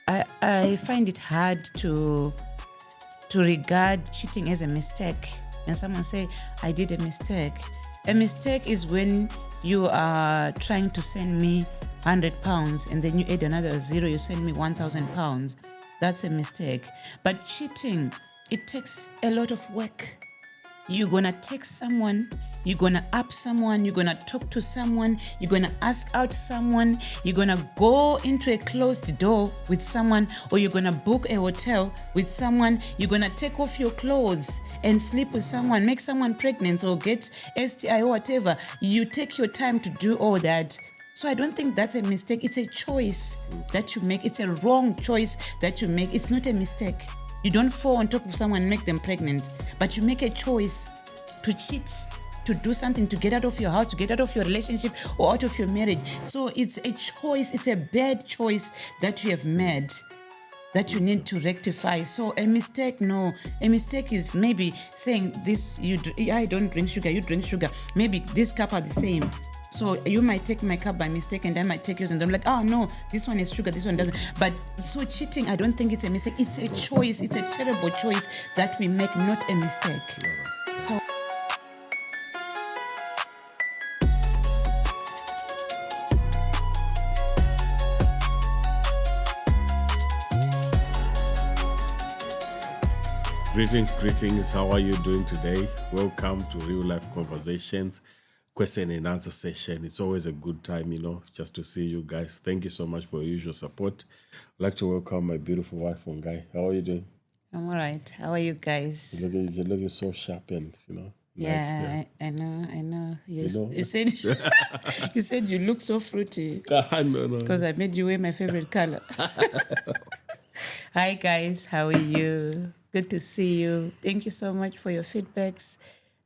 I find it hard to regard cheating as a mistake. When someone say, I did a mistake. A mistake is when you are trying to send me £100 and then you add another zero, you send me £1,000. That's a mistake. But cheating, it takes a lot of work. You're going to text someone, you're going to app someone, you're going to talk to someone, you're going to ask out someone, you're going to go into a closed door with someone, or you're going to book a hotel with someone, you're going to take off your clothes and sleep with someone, make someone pregnant or get STI or whatever. You take your time to do all that. So I don't think that's a mistake. It's a choice that you make. It's a wrong choice that you make. It's not a mistake. You don't fall on top of someone and make them pregnant, but you make a choice to cheat, to do something, to get out of your house, to get out of your relationship or out of your marriage. So it's a choice, it's a bad choice that you have made that you need to rectify. So a mistake, no. A mistake is maybe saying this, I don't drink sugar, you drink sugar. Maybe this cup are the same. So you might take my cup by mistake and I might take yours and I'm like, oh no, this one is sugar, this one doesn't. But so cheating, I don't think it's a mistake. It's a choice. It's a terrible choice that we make, not a mistake. So Greetings. How are you doing today? Welcome to Real Life Conversations, question and answer session. It's always a good time, just to see you guys. Thank you so much for your usual support. I'd like to welcome my beautiful wife and guy. How are you doing? I'm all right. How are you guys? You're looking so sharp and, nice. Yeah. I know. You said you said you look so fruity. No. Because I made you wear my favorite color. Hi guys, how are you? Good to see you. Thank you so much for your feedbacks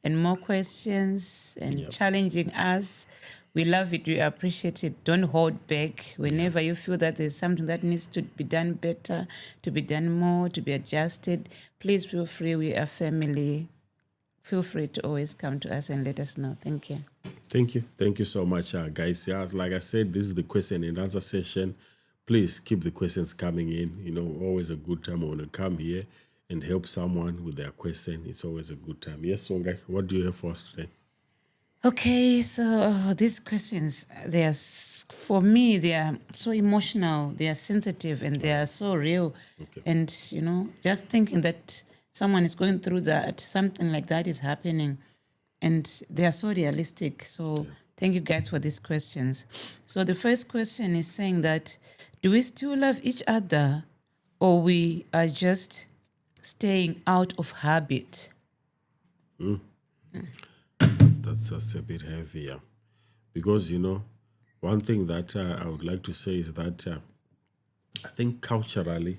and more questions and challenging us. We love it. We appreciate it. Don't hold back. Whenever you feel that there's something that needs to be done better, to be done more, to be adjusted, please feel free. We are family. Feel free to always come to us and let us know. Thank you. Thank you so much, guys. Yeah, like I said, this is the question and answer session. Please keep the questions coming in. Always a good time when you come here and help someone with their question. It's always a good time. Yes, Songai, what do you have for us today? Okay, so these questions, for me, they are so emotional, they are sensitive, and they are so real. Okay. And, just thinking that someone is going through that, something like that is happening, and they are so realistic. So thank you guys for these questions. So the first question is saying that, do we still love each other, or we are just staying out of habit? That's just a bit heavier. Because, one thing that I would like to say is that I think culturally,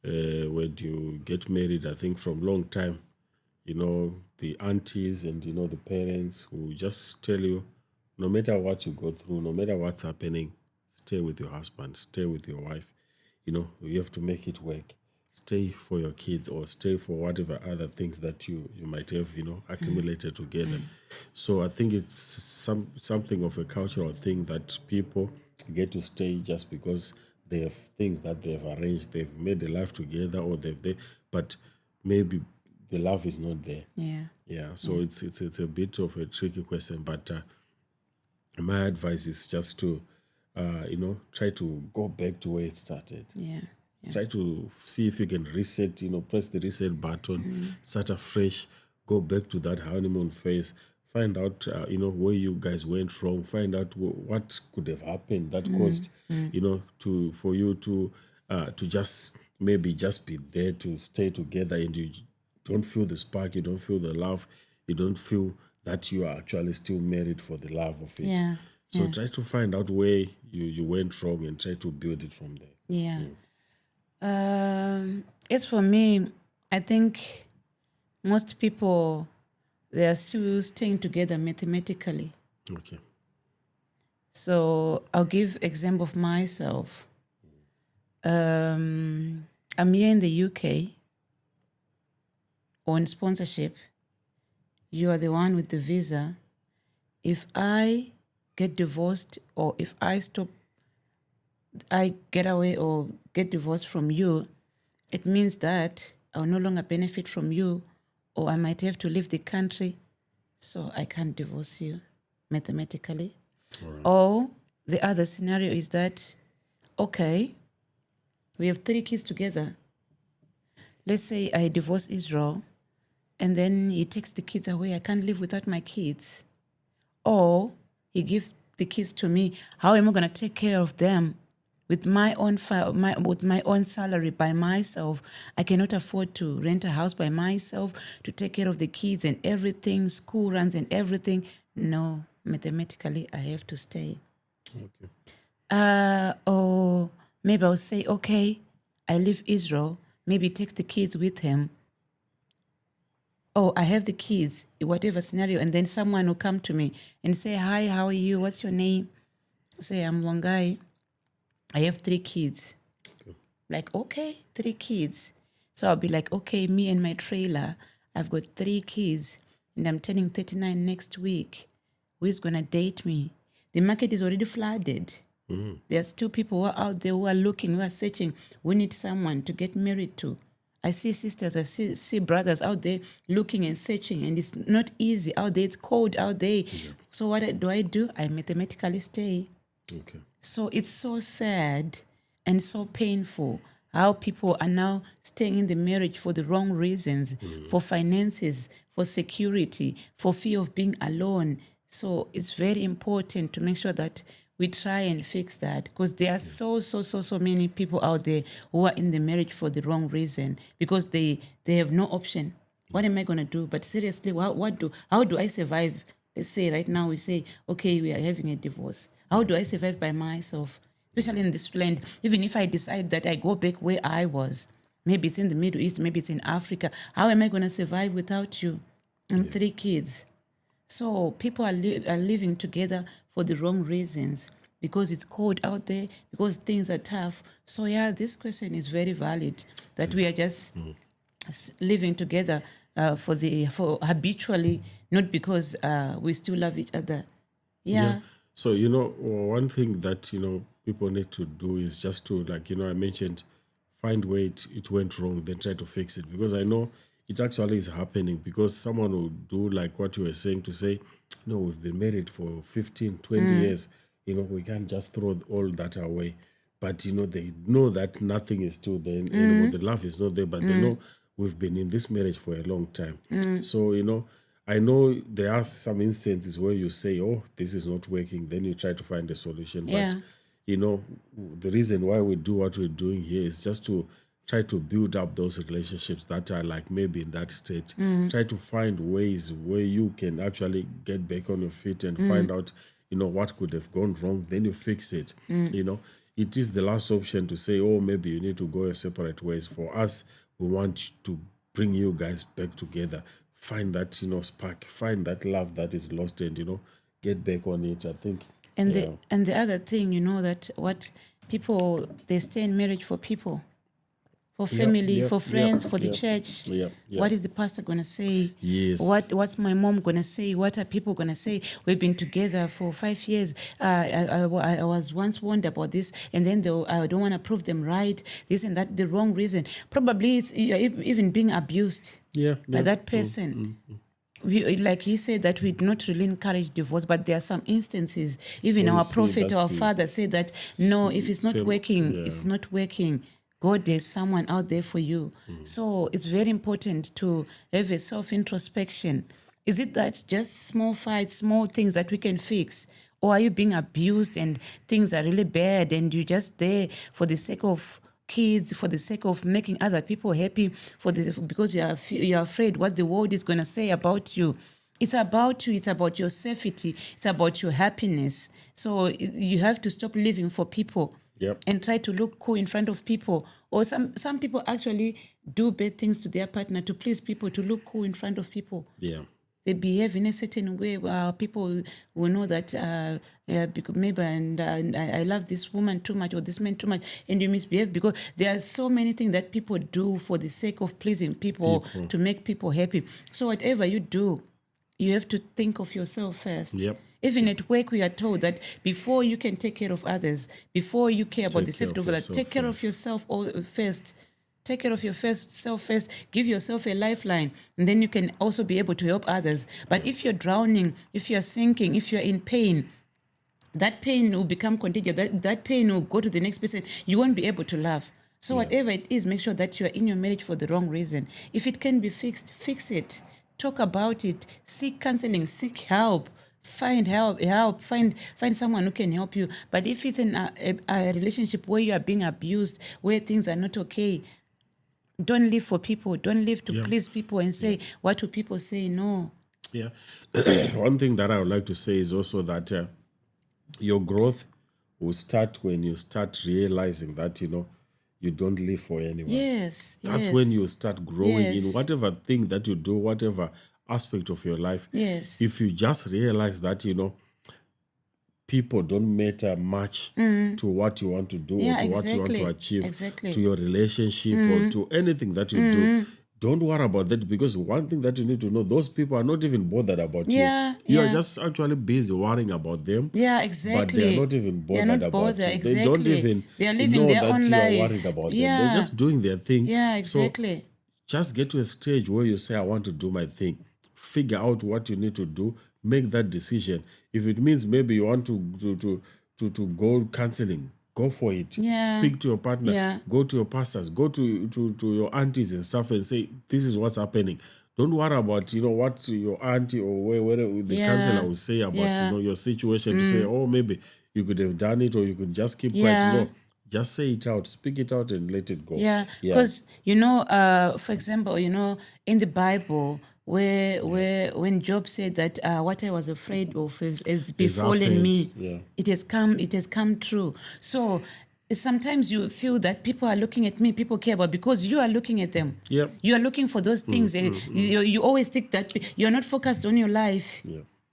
when you get married, I think from long time, the aunties and, the parents who just tell you, no matter what you go through, no matter what's happening, stay with your husband, stay with your wife. You have to make it work. Stay for your kids or stay for whatever other things that you might have, accumulated together. So I think it's something of a cultural thing that people get to stay just because they have things that they've arranged, they've made a life together, or but maybe the love is not there. Yeah. So it's a bit of a tricky question, but my advice is just to try to go back to where it started. Try to see if you can reset, press the reset button, start afresh, go back to that honeymoon phase, find out, where you guys went wrong, find out what could have happened that caused, for you to just maybe just be there to stay together, and you don't feel the spark, you don't feel the love, you don't feel that you are actually still married for the love of it. So try to find out where you went wrong and try to build it from there. As for me, I think most people, they are still staying together mathematically. Okay. So I'll give example of myself. I'm here in the UK on sponsorship. You are the one with the visa. If I get divorced or if I stop I get away or get divorced from you, it means that I'll no longer benefit from you, or I might have to leave the country, so I can't divorce you mathematically. All right. Or the other scenario is that, okay, we have 3 kids together. Let's say I divorce Israel, and then he takes the kids away. I can't live without my kids. Or he gives the kids to me. How am I going to take care of them with my own with my own salary by myself? I cannot afford to rent a house by myself to take care of the kids and everything, school runs and everything. No, mathematically, I have to stay. Okay. Or maybe I'll say, okay, I leave Israel. Maybe take the kids with him. Oh, I have the kids, whatever scenario, and then someone will come to me and say, hi, how are you? What's your name? Say, I'm Wangai. I have 3 kids. Okay. Like, okay, 3 kids. So I'll be like, okay, me and my trailer, I've got 3 kids, and I'm turning 39 next week. Who's going to date me? The market is already flooded. There's 2 people who are out there who are looking, who are searching. We need someone to get married to. I see sisters, I see brothers out there looking and searching, and it's not easy out there. It's cold out there. Yeah. So what do? I mathematically stay. Okay. So it's so sad and so painful how people are now staying in the marriage for the wrong reasons, for finances, for security, for fear of being alone. So it's very important to make sure that we try and fix that, because there are so many people out there who are in the marriage for the wrong reason, because they have no option. What am I going to do? But seriously, how do I survive? Let's say right now we say, okay, we are having a divorce. How do I survive by myself? Especially in this land, even if I decide that I go back where I was, maybe it's in the Middle East, maybe it's in Africa, how am I going to survive without you and 3 kids? So people are living together for the wrong reasons, because it's cold out there, because things are tough. So yeah, this question is very valid, that we are just living together for habitually, not because we still love each other. Yeah. So, one thing that, people need to do is just to, like, I mentioned, find where it went wrong, then try to fix it. Because I know it actually is happening, because someone will do like what you were saying, to say, no, we've been married for 15, 20 years. We can't just throw all that away. But, they know that nothing is still there anymore. The love is not there, but they know we've been in this marriage for a long time. So, I know there are some instances where you say, oh, this is not working. Then you try to find a solution. Yeah. But, the reason why we do what we're doing here is just to try to build up those relationships that are like maybe in that state. Try to find ways where you can actually get back on your feet and find out, what could have gone wrong. Then you fix it. It is the last option to say, oh, maybe you need to go your separate ways. For us, we want to bring you guys back together. Find that, spark, find that love that is lost, and, get back on it, I think. And the other thing, that what people, they stay in marriage for people, for family, for friends, for the church. What is the pastor going to say? Yes. What's my mom going to say? What are people going to say? We've been together for 5 years. I was once warned about this, and then I don't want to prove them right, this and that, the wrong reason. Probably it's even being abused by that person. Like he said, that we do not really encourage divorce, but there are some instances, even our prophet, our father said that, no, if it's not working, it's not working. God, there's someone out there for you. So it's very important to have a self-introspection. Is it that just small fights, small things that we can fix? Or are you being abused and things are really bad and you're just there for the sake of kids, for the sake of making other people happy, because you're afraid what the world is going to say about you? It's about you. It's about your safety. It's about your happiness. So you have to stop living for people. And try to look cool in front of people. Or some people actually do bad things to their partner to please people, to look cool in front of people. They behave in a certain way where people will know that because maybe I love this woman too much or this man too much, and you misbehave, because there are so many things that people do for the sake of pleasing people. To make people happy. So whatever you do, you have to think of yourself first. Even at work, we are told that before you can take care of others, before you care about the Take care safety of of others, yourself take care of first. yourself first. Take care of yourself first. Give yourself a lifeline, and then you can also be able to help others. But if you're drowning, if you're sinking, if you're in pain, that pain will become contagious. That pain will go to the next person. You won't be able to love. So whatever it is, make sure that you are in your marriage for the wrong reason. If it can be fixed, fix it. Talk about it. Seek counseling. Seek help. Find help. Find someone who can help you. But if it's in a relationship where you are being abused, where things are not okay, don't live for people. Don't live to please people and say, what do people say? No. Yeah. One thing that I would like to say is also that your growth will start when you start realizing that, you don't live for anyone. Yes. That's when you start growing in Yes. whatever thing that you do, whatever aspect of your life. Yes. If you just realize that, people don't matter much to what you want to do or to what you want to achieve, to your relationship or to anything that you do. Don't worry about that, because one thing that you need to know, those people are not even bothered about you. You are just actually busy worrying about them. Yeah, exactly. But they are not even bothered about you. Exactly. They don't even They are living know their that own you life. are worried about them. They're just doing their thing. Yeah, exactly. So just get to a stage where you say, I want to do my thing. Figure out what you need to do. Make that decision. If it means maybe you want to go counseling, go for it. Speak to your partner. Go to your pastors. Go to your aunties and stuff and say, this is what's happening. Don't worry about what your auntie or where the counselor will say about your situation, to say, oh, maybe you could have done it or you could just keep quiet. No, just say it out, speak it out, and let it go. Because for example, in the Bible, where when Job said that what I was afraid of is befallen me, it has come true. So sometimes you feel that people are looking at me, people care about, because you are looking at them. You are looking for those things. You always think that you're not focused on your life.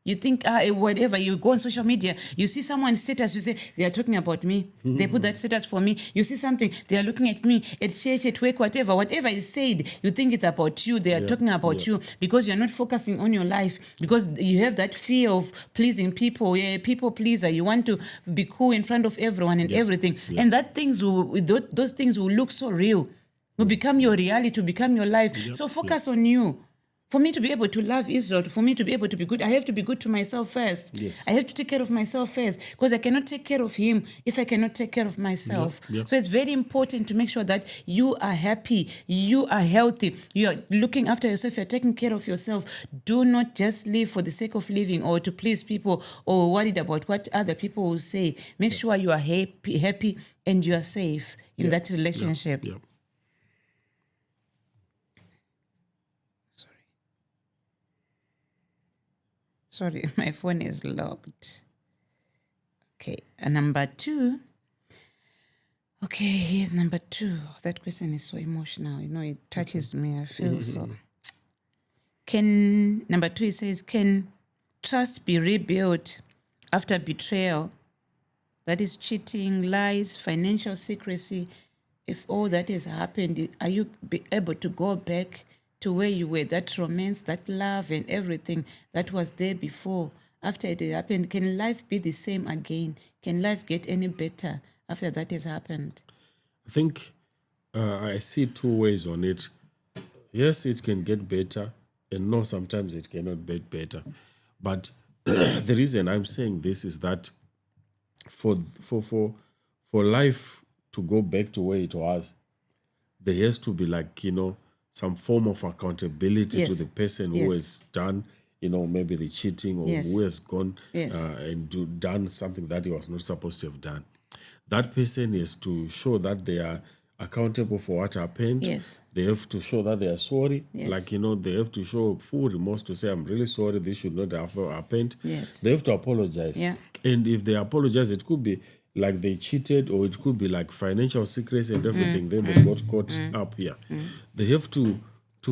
You think, whatever, you go on social media, you see someone's status, you say, they are talking about me. They put that status for me. You see something, they are looking at me, at church, at work, whatever is said, you think it's about you. They are talking about you, because you're not focusing on your life, because you have that fear of pleasing people. People pleaser. You want to be cool in front of everyone and everything. And those things will look so real, will become your reality, will become your life. So focus on you. For me to be able to love Israel, for me to be able to be good, I have to be good to myself first. I have to take care of myself first, because I cannot take care of him if I cannot take care of myself. So it's very important to make sure that you are happy, you are healthy, you are looking after yourself, you're taking care of yourself. Do not just live for the sake of living or to please people or worried about what other people will say. Make sure you are happy and you are safe in that relationship. Sorry, my phone is locked. Okay, number 2. Okay, here's number 2. That question is so emotional. It touches me. I feel so. Number 2, it says, can trust be rebuilt after betrayal? That is cheating, lies, financial secrecy. If all that has happened, are you able to go back to where you were, that romance, that love and everything that was there before, after it happened? Can life be the same again? Can life get any better after that has happened? I think I see 2 ways on it. Yes, it can get better, and no, sometimes it cannot get better. But the reason I'm saying this is that for life to go back to where it was, there has to be some form of accountability to the person who has done, maybe the cheating, or who has gone and done something that he was not supposed to have done. That person has to show that they are accountable for what happened. They have to show that they are sorry. They have to show full remorse to say, I'm really sorry, this should not have happened. They have to apologize. And if they apologize, it could be like they cheated, or it could be like financial secrets and everything. Then they got caught up here. They have to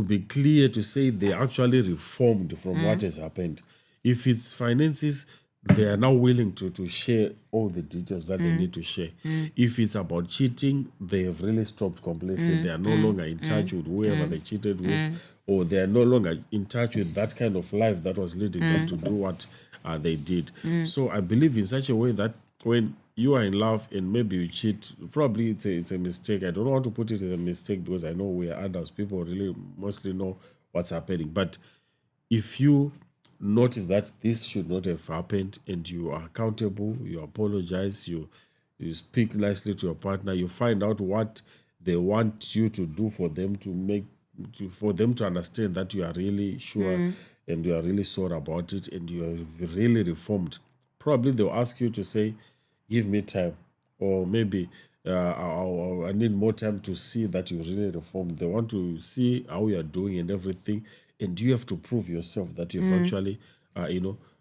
be clear to say they actually reformed from what has happened. If it's finances, they are now willing to share all the details that they need to share. If it's about cheating, they have really stopped completely. They are no longer in touch with whoever they cheated with, or they are no longer in touch with that kind of life that was leading them to do what they did. So I believe in such a way that when you are in love and maybe you cheat, probably it's a mistake. I don't want to put it as a mistake because I know we are adults. People really mostly know what's happening. But if you notice that this should not have happened and you are accountable, you apologize, you speak nicely to your partner, you find out what they want you to do for them for them to understand that you are really sure and you are really sorry about it and you are really reformed. Probably they'll ask you to say, give me time, or maybe I need more time to see that you really reformed. They want to see how you are doing and everything, and you have to prove yourself that you've actually,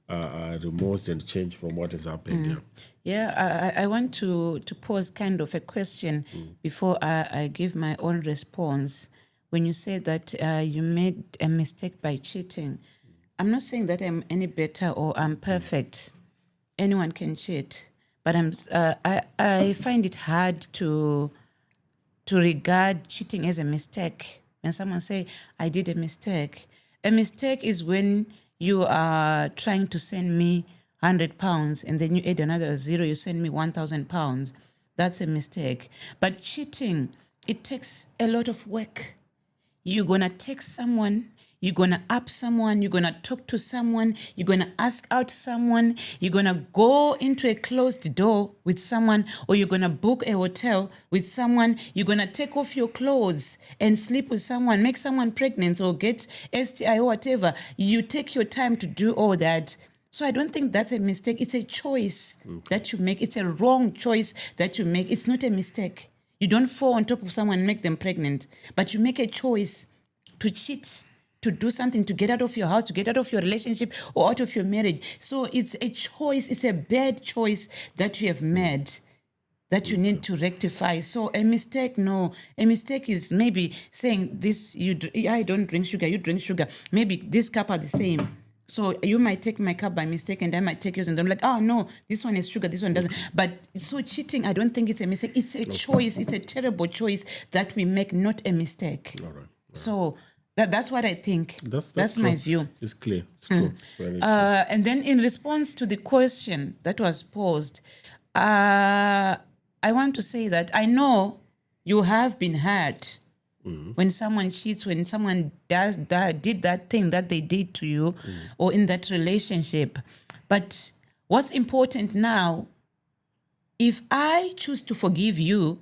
remorse and change from what has happened. I want to pose kind of a question before I give my own response. When you say that you made a mistake by cheating, I'm not saying that I'm any better or I'm perfect. Anyone can cheat, but I find it hard to regard cheating as a mistake. When someone say, I did a mistake is when you are trying to send me £100 and then you add another zero, you send me £1,000. That's a mistake. But cheating, it takes a lot of work. You're going to text someone, you're going to up someone, you're going to talk to someone, you're going to ask out someone, you're going to go into a closed door with someone, or you're going to book a hotel with someone, you're going to take off your clothes and sleep with someone, make someone pregnant or get STI or whatever. You take your time to do all that. So I don't think that's a mistake. It's a choice that you make. It's a wrong choice that you make. It's not a mistake. You don't fall on top of someone and make them pregnant, but you make a choice to cheat, to do something, to get out of your house, to get out of your relationship or out of your marriage. So it's a choice. It's a bad choice that you have made that you need to rectify. So a mistake, no. A mistake is maybe saying this, I don't drink sugar, you drink sugar. Maybe this cup are the same. So you might take my cup by mistake and I might take yours and I'm like, oh no, this one is sugar, this one doesn't. But so cheating, I don't think it's a mistake. It's a choice. It's a terrible choice that we make, not a mistake. All right. So that's what I think. That's my view. It's clear. It's true. Very true. And then in response to the question that was posed, I want to say that I know you have been hurt when someone cheats, when someone did that thing that they did to you or in that relationship. But what's important now, if I choose to forgive you,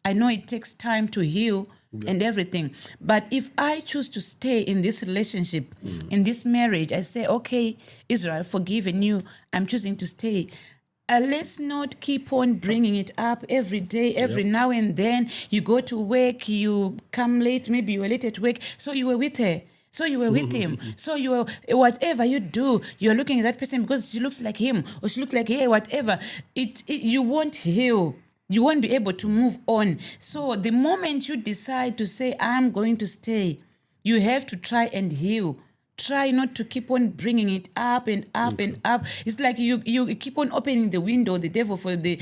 I know it takes time to heal and everything. But if I choose to stay in this relationship, in this marriage, I say, okay, Israel, I've forgiven you. I'm choosing to stay. Let's not keep on bringing it up every day, every now and then. You go to work, you come late, maybe you were late at work, so you were with her. So you were with him. So you were, whatever you do, you're looking at that person because she looks like him or she looks like her, whatever. You won't heal. You won't be able to move on. So the moment you decide to say, I'm going to stay, you have to try and heal. Try not to keep on bringing it up and up and up. It's like you keep on opening the window, the devil for the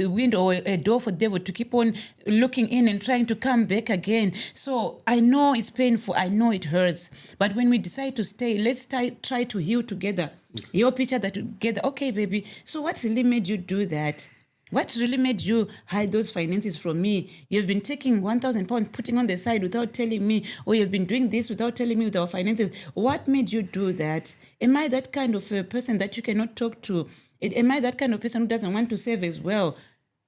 window, or a door for the devil to keep on looking in and trying to come back again. So I know it's painful. I know it hurts. But when we decide to stay, let's try to heal together. Help each other together. Okay, baby. So what really made you do that? What really made you hide those finances from me? You've been taking £1,000, putting on the side without telling me, or you've been doing this without telling me with our finances. What made you do that? Am I that kind of a person that you cannot talk to? Am I that kind of person who doesn't want to save as well?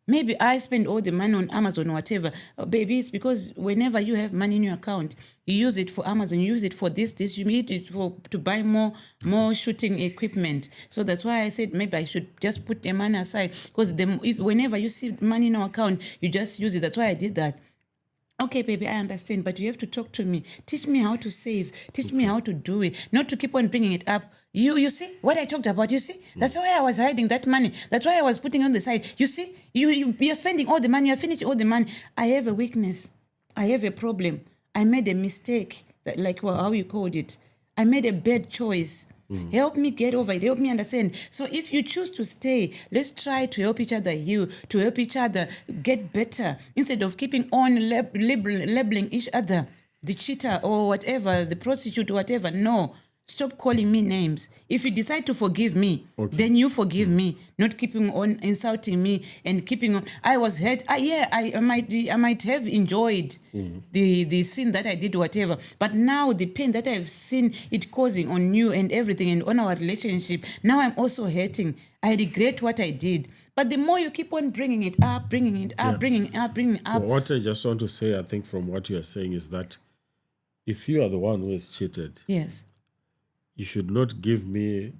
Maybe I spend all the money on Amazon or whatever. Baby, it's because whenever you have money in your account, you use it for Amazon, you use it for this, you need it to buy more shooting equipment. So that's why I said maybe I should just put the money aside, because whenever you see money in our account, you just use it. That's why I did that. Okay, baby, I understand, but you have to talk to me. Teach me how to save. Teach me how to do it. Not to keep on bringing it up. You see what I talked about? You see? That's why I was hiding that money. That's why I was putting on the side. You see? You're spending all the money. You're finishing all the money. I have a weakness. I have a problem. I made a mistake, how you called it. I made a bad choice. Help me get over it. Help me understand. So if you choose to stay, let's try to help each other heal, to help each other get better, instead of keeping on labeling each other, the cheater or whatever, the prostitute or whatever. No, Stop calling me names. If you decide to forgive me, then you forgive me, not keeping on insulting me and keeping on. I was hurt. I might have enjoyed the sin that I did, whatever. But now the pain that I've seen it causing on you and everything and on our relationship, now I'm also hurting. I regret what I did. But the more you keep on bringing it up, bringing it up. Well, what I just want to say, I think, from what you are saying is that if you are the one who has cheated, yes, you should not give me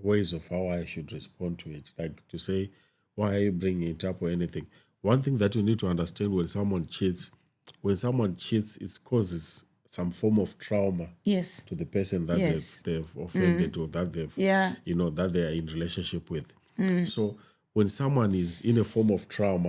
ways of how I should respond to it, like to say, why are you bringing it up or anything. One thing that you need to understand when someone cheats, it causes some form of trauma yes, to the person that yes, they've offended or that they've, that they are in relationship with. So when someone is in a form of trauma,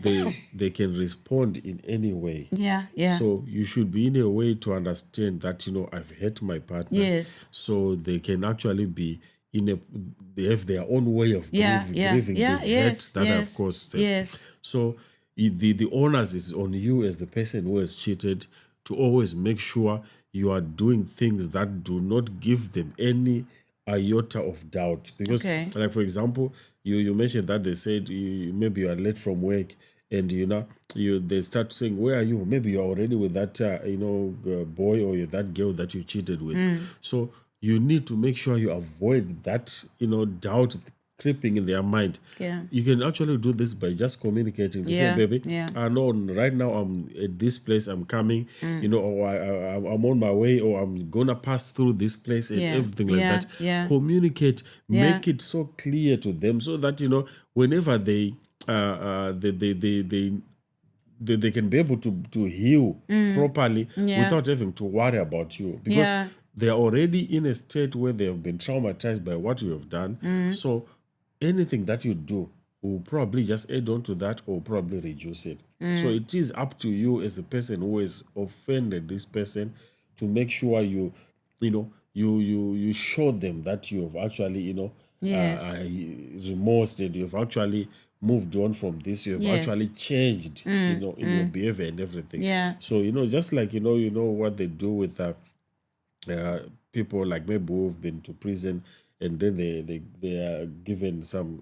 they can respond in any way. yeah. So you should be in a way to understand that, I've hurt my partner. Yes. So they can actually be they have their own way of grieving the yes, hurt that I've caused them. Yes. So the onus is on you as the person who has cheated to always make sure you are doing things that do not give them any iota of doubt. Because, like, for example, you mentioned that they said maybe you are late from work, and they start saying, where are you? Maybe you're already with that boy or that girl that you cheated with. So you need to make sure you avoid that doubt creeping in their mind. You can actually do this by just communicating. To say, baby, I know right now I'm at this place, I'm coming, or I'm on my way, or I'm gonna pass through this place and everything like that. Communicate, make it so clear to them so that whenever they can be able to heal properly without having to worry about you, because they're already in a state where they have been traumatized by what you have done. So anything that you do will probably just add on to that or probably reduce it. So it is up to you as the person who has offended this person to make sure you show them that you have actually remorsed, and you've actually moved on from this. You have actually changed in your behavior and everything. So just like what they do with people like maybe who've been to prison, and then they are given some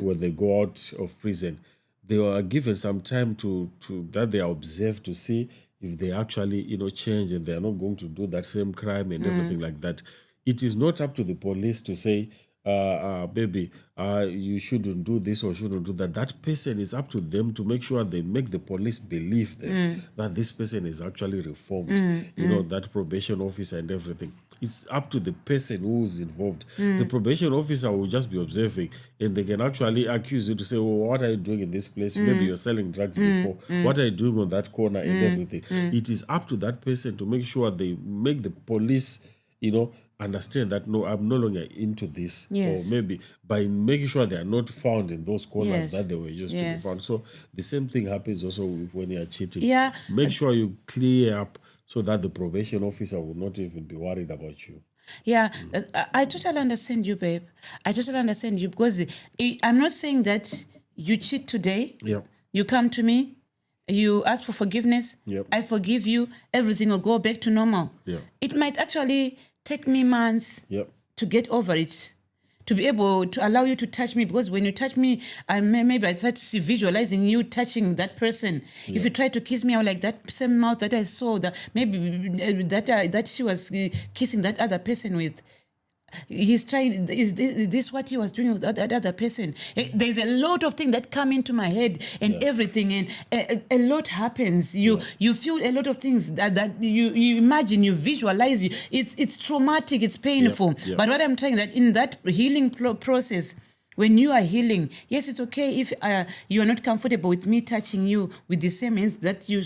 when they go out of prison, they are given some time to that they are observed to see if they actually change and they are not going to do that same crime and everything like that. It is not up to the police to say, baby, you shouldn't do this or shouldn't do that. That person, is up to them to make sure they make the police believe them that this person is actually reformed, that probation officer and everything. It's up to the person who's involved. The probation officer will just be observing, and they can actually accuse you to say, well, what are you doing in this place? Maybe you're selling drugs before. What are you doing on that corner and everything? It is up to that person to make sure they make the police, understand that, no, I'm no longer into this. Or maybe by making sure they are not found in those corners that they were used to be found. So the same thing happens also when you are cheating. Make sure you clear up so that the probation officer will not even be worried about you. I totally understand you, babe. I totally understand you, because I'm not saying that you cheat today. You come to me, you ask for forgiveness. I forgive you. Everything will go back to normal. It might actually take me months to get over it, to be able to allow you to touch me, because when you touch me, maybe I start visualizing you touching that person. If you try to kiss me, I like that same mouth that I saw, that maybe that she was kissing that other person with. He's trying, is this what he was doing with that other person? There's a lot of things that come into my head and everything, and a lot happens. You feel a lot of things that you imagine, you visualize. It's traumatic, it's painful. But what I'm trying, that in that healing process, when you are healing, yes, it's okay if you are not comfortable with me touching you with the same hands that you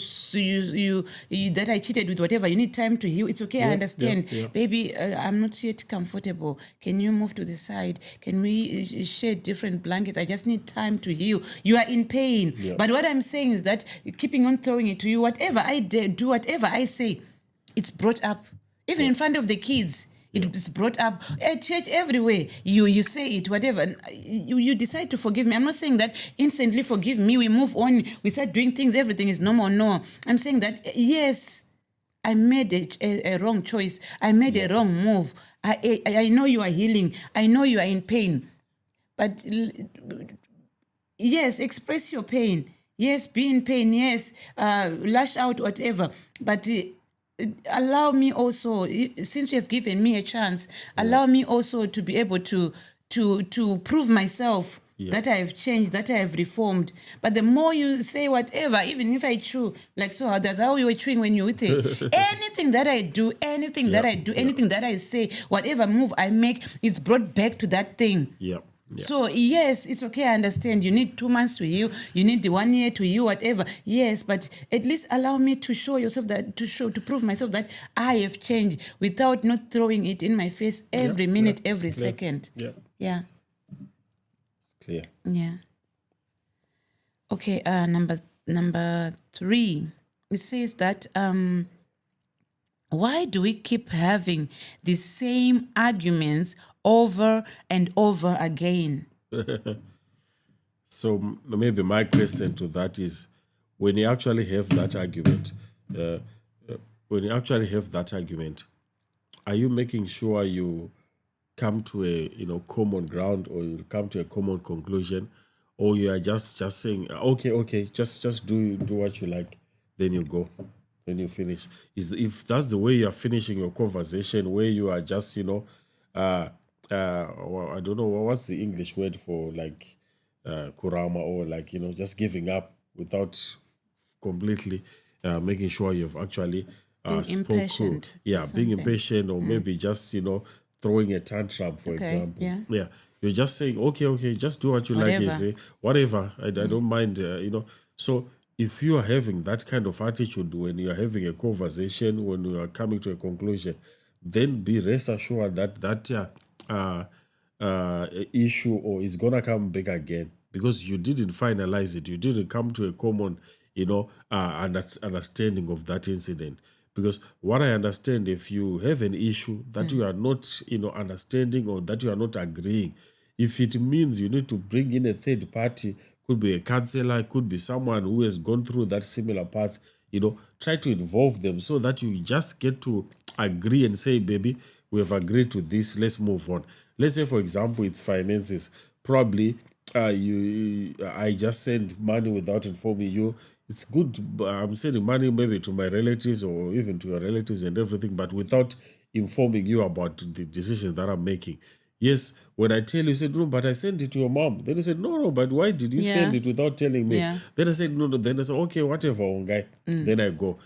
that I cheated with, whatever. You need time to heal. It's okay. I understand, baby. I'm not yet comfortable. Can you move to the side? Can we share different blankets? I just need time to heal. You are in pain, but what I'm saying is that keeping on throwing it to you, whatever I do, whatever I say, it's brought up, even in front of the kids. It's brought up at church, everywhere. You say it, whatever. You decide to forgive me. I'm not saying that instantly forgive me, we move on, we start doing things, everything is normal. No. I'm saying that, yes, I made a wrong choice. I made a wrong move. I know you are healing. I know you are in pain. But yes, express your pain. Yes, be in pain. Yes, lash out, whatever. But allow me also, since you have given me a chance, allow me also to be able to prove myself that I have changed, that I have reformed. But the more you say whatever, even if I chew, like so, that's how you were chewing when you were it. Anything that I do, anything that I do, anything that I say, whatever move I make, is brought back to that thing. Yeah. So yes, it's okay. I understand. You need 2 months to heal. You need the 1 year to heal, whatever. Yes, but at least allow me to show yourself that to prove myself that I have changed without not throwing it in my face every minute, every second. Yeah. Clear. Yeah. Okay. Number 3. It says that why do we keep having the same arguments over and over again? So maybe my question to that is, when you actually have that argument, are you making sure you come to a common ground, or you come to a common conclusion, or you are just saying okay, just do what you like, then you go, then you finish? If that's the way you are finishing your conversation, where you are just well, I don't know what's the English word for like kurama, or like just giving up without completely making sure you've actually Being impatient being something. impatient, or maybe just throwing a tantrum, for example. yeah. You're just saying okay, just do what you like. You Whatever. say whatever. I don't mind. So if you are having that kind of attitude when you are having a conversation, when you are coming to a conclusion, then be rest assured that issue or is gonna come back again, because you didn't finalize it. You didn't come to a common understanding of that incident. Because what I understand, if you have an issue that you are not understanding, or that you are not agreeing, if it means you need to bring in a third party, could be a counselor, could be someone who has gone through that similar path, try to involve them, so that you just get to agree and say, baby, we have agreed to this, let's move on. Let's say, for example, it's finances. Probably I just send money without informing you. It's good, I'm sending money maybe to my relatives, or even to your relatives and everything, but without informing you about the decisions that I'm making. Yes, when I tell you, said, no, but I sent it to your mom. Then you said, no, but why did you send it without telling me? Yeah. Then I said, no. Then I said, okay, whatever, guy. Then I go.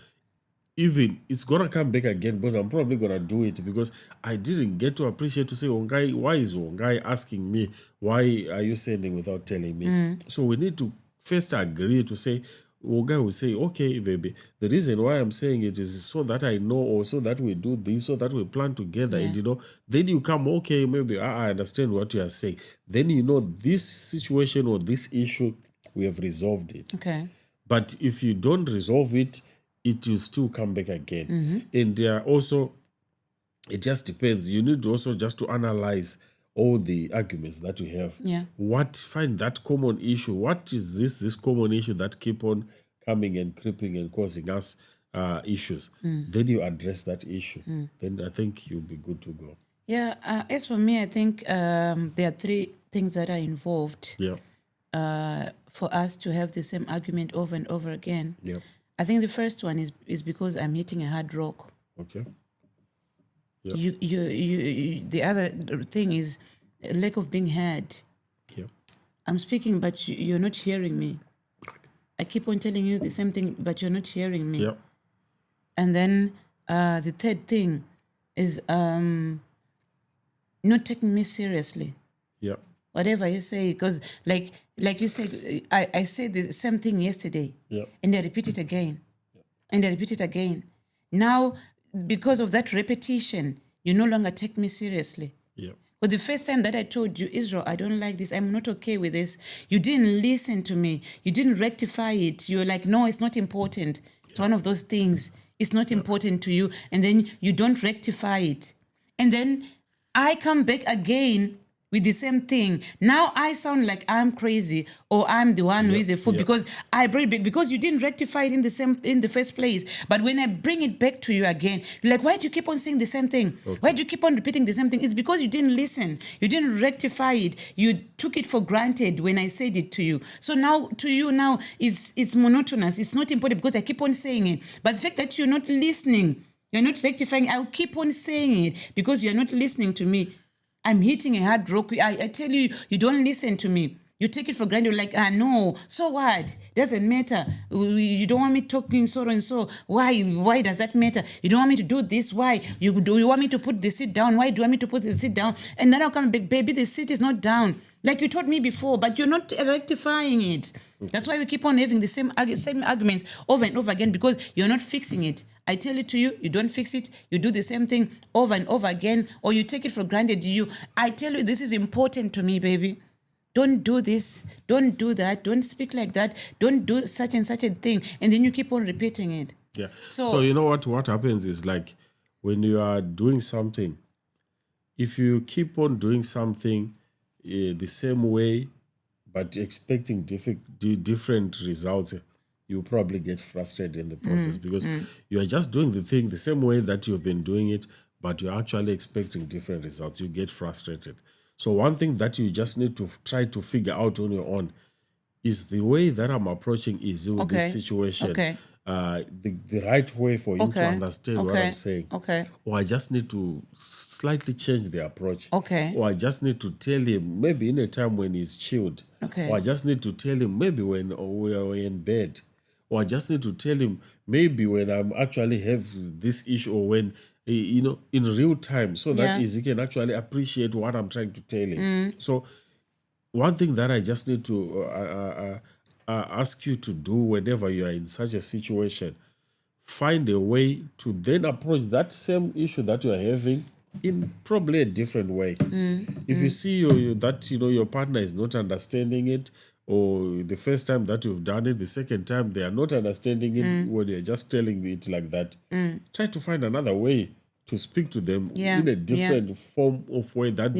Even it's gonna come back again, because I'm probably gonna do it, because I didn't get to appreciate, to say, Ongai, why is Ongai asking me, why are you sending without telling me? So we need to first agree to say, Ongai will say, okay, baby, the reason why I'm saying it is so that I know, or so that we do this, so that we plan together. And then you come, okay, maybe I understand what you are saying. Then this situation or this issue, we have resolved it. Okay. But if you don't resolve it, it will still come back again. And also, it just depends. You need also just to analyze all the arguments that you have. Yeah. Find that common issue. What is this common issue that keep on coming and creeping and causing us issues? Then you address that issue. Then I think you'll be good to go. Yeah. As for me, I think there are 3 things that are involved for us to have the same argument over and over again. Yeah. I think the first one is because I'm hitting a hard rock. Okay. Yeah. You the other thing is a lack of being heard. Yeah. I'm speaking, but you're not hearing me. I keep on telling you the same thing, but you're not hearing me. Yeah. And then the third thing is not taking me seriously. Yeah. Whatever you say, because like you said, I said the same thing yesterday, and I repeat it again, and I repeat it again. Now, because of that repetition, you no longer take me seriously. Yeah. But the first time that I told you, Israel, I don't like this, I'm not okay with this, you didn't listen to me, you didn't rectify it. You're like, no, it's not important. It's one of those things. It's not important to you. And then you don't rectify it. And then I come back again with the same thing. Now I sound like I'm crazy or I'm the one who is a fool because I bring it because you didn't rectify it in the first place. But when I bring it back to you again, you're like, why do you keep on saying the same thing? Why do you keep on repeating the same thing? It's because you didn't listen. You didn't rectify it. You took it for granted when I said it to you. So now to you now it's monotonous. It's not important because I keep on saying it. But the fact that you're not listening, you're not rectifying, I'll keep on saying it because you're not listening to me. I'm hitting a hard rock. I tell you, you don't listen to me. You take it for granted. You're like, no. So what? Doesn't matter. You don't want me talking so and so. Why? Why does that matter? You don't want me to do this. Why? You want me to put the seat down? Why do you want me to put the seat down? And then I'll come back, baby, the seat is not down. Like you told me before, but you're not rectifying it. That's why we keep on having the same arguments over and over again because you're not fixing it. I tell it to you, you don't fix it. You do the same thing over and over again, or you take it for granted. I tell you, this is important to me, baby. Don't do this. Don't do that. Don't speak like that. Don't do such and such a thing. And then you keep on repeating it. Yeah. So you know what happens is like when you are doing something, if you keep on doing something the same way, but expecting different results, you probably get frustrated in the process because you are just doing the thing the same way that you've been doing it, but you're actually expecting different results. You get frustrated. So one thing that you just need to try to figure out on your own is the way that I'm approaching is with this situation. The right way for you to understand what I'm saying. Or I just need to slightly change the approach. Or I just need to tell him maybe in a time when he's chilled. Or I just need to tell him maybe when we are in bed. Or I just need to tell him maybe when I'm actually have this issue or when, in real time so that he can actually appreciate what I'm trying to tell him. So one thing that I just need to ask you to do whenever you are in such a situation, find a way to then approach that same issue that you are having in probably a different way. If you see that your partner is not understanding it, or the first time that you've done it, the second time they are not understanding it when you're just telling it like that, try to find another way to speak to them in a different form of way that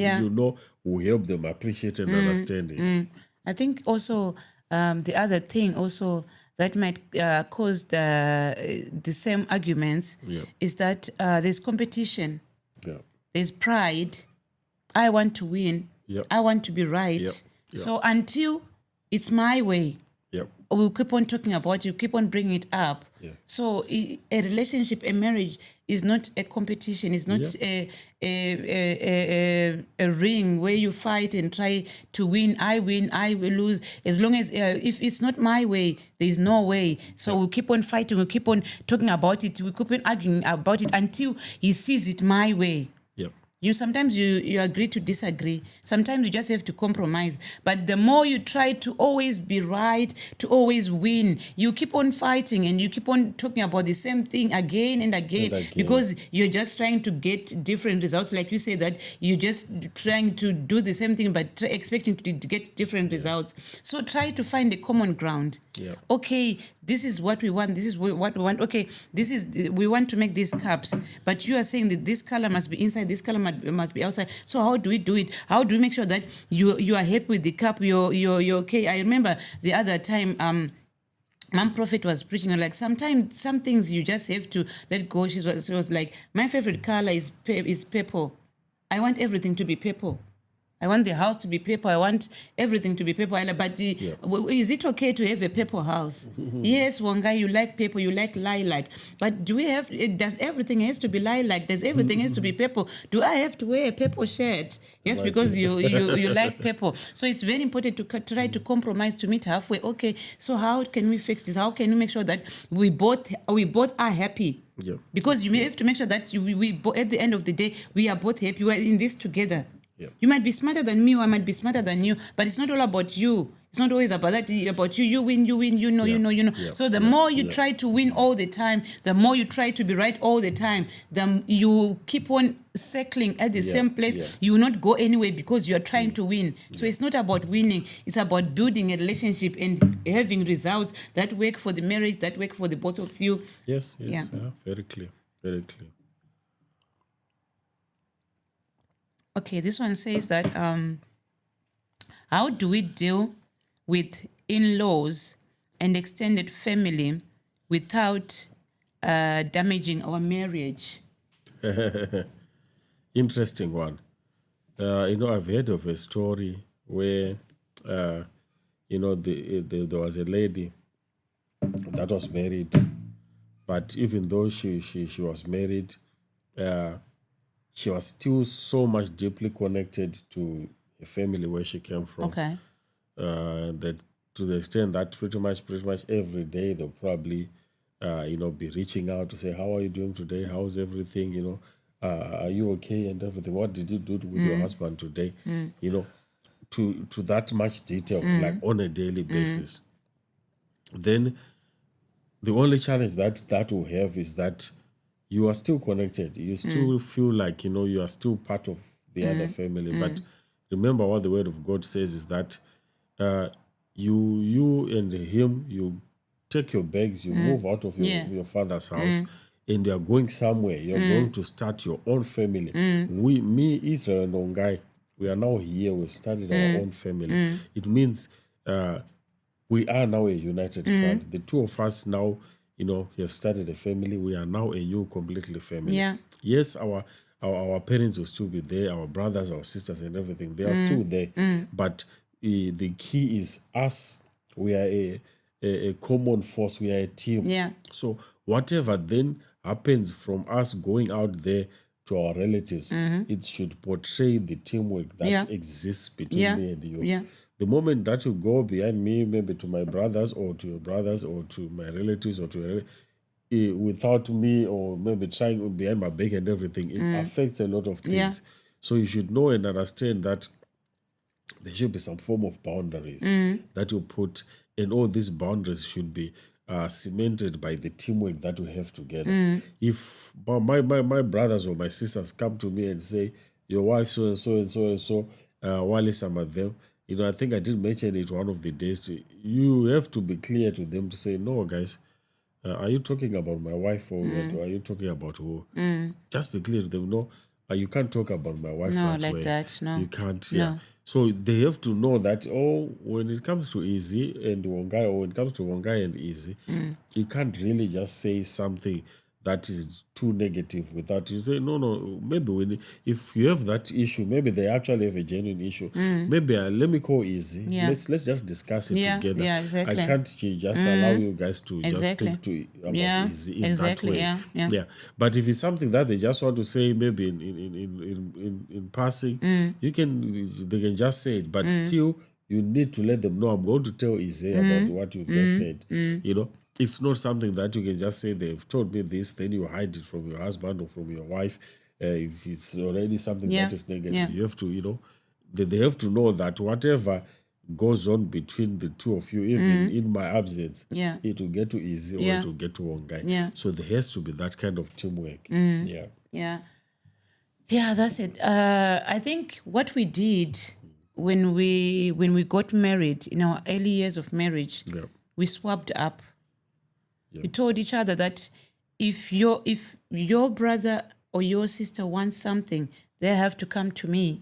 will help them appreciate and understand it. I think also the other thing also that might cause the same arguments is that there's competition. There's pride. I want to win. I want to be right. So until it's my way, we'll keep on talking about it, you keep on bringing it up. So a relationship, a marriage is not a competition. It's not a ring where you fight and try to win, I will lose. As long as, if it's not my way, there is no way. So we'll keep on fighting, we'll keep on talking about it, we'll keep on arguing about it until he sees it my way. Sometimes you agree to disagree. Sometimes you just have to compromise. But the more you try to always be right, to always win, you keep on fighting and you keep on talking about the same thing again and again. Because you're just trying to get different results. Like you say that you're just trying to do the same thing but expecting to get different results. So try to find a common ground. Okay, this is what we want. This is what we want. Okay, we want to make these cups, but you are saying that this color must be inside, this color must be outside. So how do we do it? How do we make sure that you are happy with the cup? You're okay. I remember the other time, Mom Prophet was preaching, like sometimes some things you just have to let go. She was like, my favorite color is purple. I want everything to be purple. I want the house to be purple. I want everything to be purple. But is it okay to have a purple house? Yes, Wonga, you like purple, you like lilac. But does everything has to be lilac? Does everything has to be purple? Do I have to wear a purple shirt? Yes, because you like purple. So it's very important to try to compromise, to meet halfway. Okay, so how can we fix this? How can we make sure that we both are happy? Because you may have to make sure that at the end of the day, we are both happy. We are in this together. You might be smarter than me, or I might be smarter than you, but it's not all about you. It's not always about that. About you. You win. You know. So the more you try to win all the time, the more you try to be right all the time, then you keep on circling at the same place. You will not go anywhere because you are trying to win. So it's not about winning. It's about building a relationship and having results that work for the marriage, that work for the both of you. Yes. Very clear. Very clear. Okay, this one says that how do we deal with in-laws and extended family without damaging our marriage? Interesting one. I've heard of a story where, there was a lady that was married, but even though she was married, uh, she was still so much deeply connected to a family where she came from. Okay. That to the extent that pretty much every day they'll probably, be reaching out to say, "How are you doing today? How's everything? Are you okay and everything? What did you do with your husband today?" To that much detail, like on a daily basis. Then the only challenge that will have is that you are still connected. You still feel like you are still part of the other family. But remember what the word of God says is that you and him, you take your bags, you move out of your father's house, and you are going somewhere. You're going to start your own family. Me, Israel and Ongai, we are now here. We've started our own family. It means we are now a united front. The two of us now, have started a family. We are now a new completely family. Yeah. Yes, our parents will still be there, our brothers, our sisters, and everything. They are still there. But the key is us. We are a common force. We are a team. Yeah. So whatever then happens from us going out there to our relatives, it should portray the teamwork that exists between me and you. Yeah. The moment that you go behind me, maybe to my brothers or to your brothers or to my relatives or to without me, or maybe trying behind my back and everything, it affects a lot of things. Yeah. So you should know and understand that there should be some form of boundaries that you put, and all these boundaries should be cemented by the teamwork that we have together. If my brothers or my sisters come to me and say, "Your wife so and so and so and so," while some of them, I think I did mention it one of the days. You have to be clear to them to say, "No, guys, are you talking about my wife or are you talking about who?" Just be clear to them. No, you can't talk about my wife No, that like way. that. No. You can't. No. Yeah. So they have to know that, when it comes to Easy and Wongai, or when it comes to Wongai and Easy, you can't really just say something that is too negative without you say, no, maybe if you have that issue, maybe they actually have a genuine issue. Maybe let me call Easy. Yeah. Let's just discuss it Yeah, together. yeah, exactly. I can't just allow you guys to Exactly. just speak to about Yeah, Easy in exactly, that way. yeah. But if it's something that they just want to say, maybe in passing, they can just say it. But still, you need to let them know, I'm going to tell Izzy about what you've just said. It's not something that you can just say, they've told me this, then you hide it from your husband or from your wife. If it's already something Yeah, that is negative, yeah. you have to, they have to know that whatever goes on between the two of you, even in my absence, Yeah. it will get to Easy or Yeah. it will get to one guy. Yeah. So there has to be that kind of teamwork. Yeah. Yeah, that's it. I think what we did when we got married, in our early years of marriage, Yeah. we swapped up. Yeah. We told each other that if your brother or your sister wants something, they have to come to me.